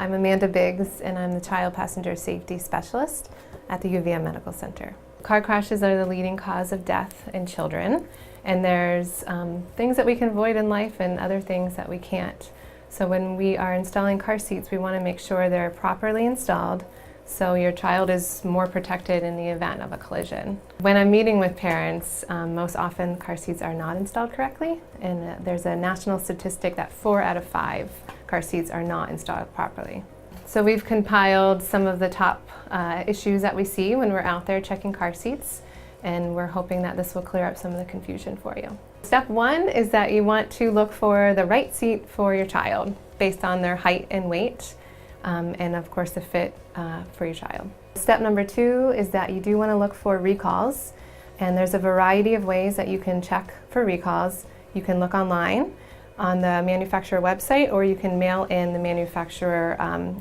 I'm Amanda Biggs, and I'm the Child Passenger Safety Specialist at the UVM Medical Center. Car crashes are the leading cause of death in children, and there's things that we can avoid in life and other things that we can't. So when we are installing car seats, we want to make sure they're properly installed so your child is more protected in the event of a collision. When I'm meeting with parents, most often car seats are not installed correctly, and there's a national statistic that 4 out of 5 car seats are not installed properly. So we've compiled some of the top issues that we see when we're out there checking car seats, and we're hoping that this will clear up some of the confusion for you. Step 1 is that you want to look for the right seat for your child based on their height and weight, and of course the fit for your child. Step number 2 is that you do want to look for recalls, and there's a variety of ways that you can check for recalls. You can look online on the manufacturer website, or you can mail in the manufacturer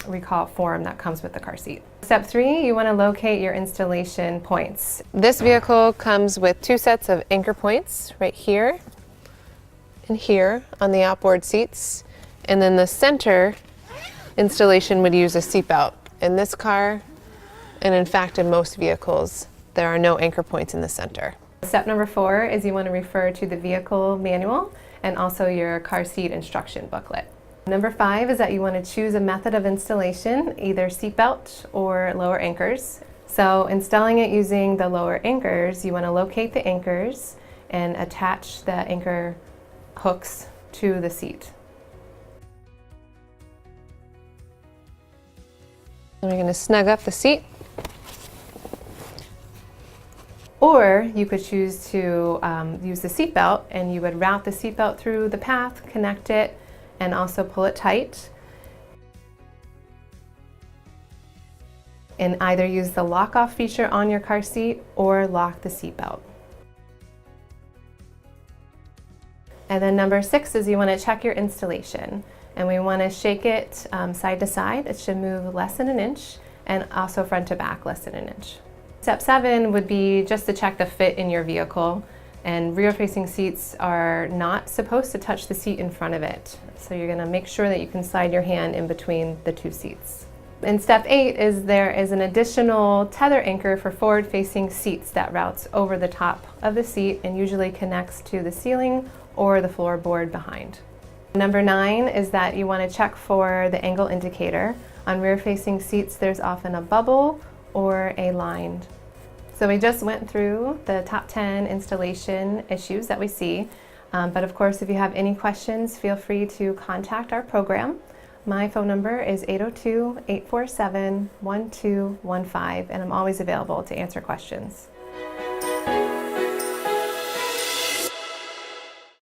recall form that comes with the car seat. Step 3, you want to locate your installation points. This vehicle comes with 2 sets of anchor points right here and here on the outboard seats, and then the center installation would use a seatbelt. In this car, and in fact in most vehicles, there are no anchor points in the center. Step number 4 is you want to refer to the vehicle manual and also your car seat instruction booklet. Number 5 is that you want to choose a method of installation, either seatbelt or lower anchors. So installing it using the lower anchors, you want to locate the anchors and attach the anchor hooks to the seat. And we're going to snug up the seat. Or you could choose to use the seatbelt, and you would route the seatbelt through the path, connect it, and also pull it tight. And either use the lock-off feature on your car seat or lock the seatbelt. And then number 6 is you want to check your installation. And we want to shake it side to side. It should move less than an inch, and also front to back less than an inch. Step 7 would be just to check the fit in your vehicle, and rear-facing seats are not supposed to touch the seat in front of it. So you're going to make sure that you can slide your hand in between the 2 seats. And step 8 is there is an additional tether anchor for forward-facing seats that routes over the top of the seat and usually connects to the ceiling or the floorboard behind. Number 9 is that you want to check for the angle indicator. On rear-facing seats, there's often a bubble or a line. So we just went through the top 10 installation issues that we see. But of course, if you have any questions, feel free to contact our program. My phone number is 802-847-1215, and I'm always available to answer questions.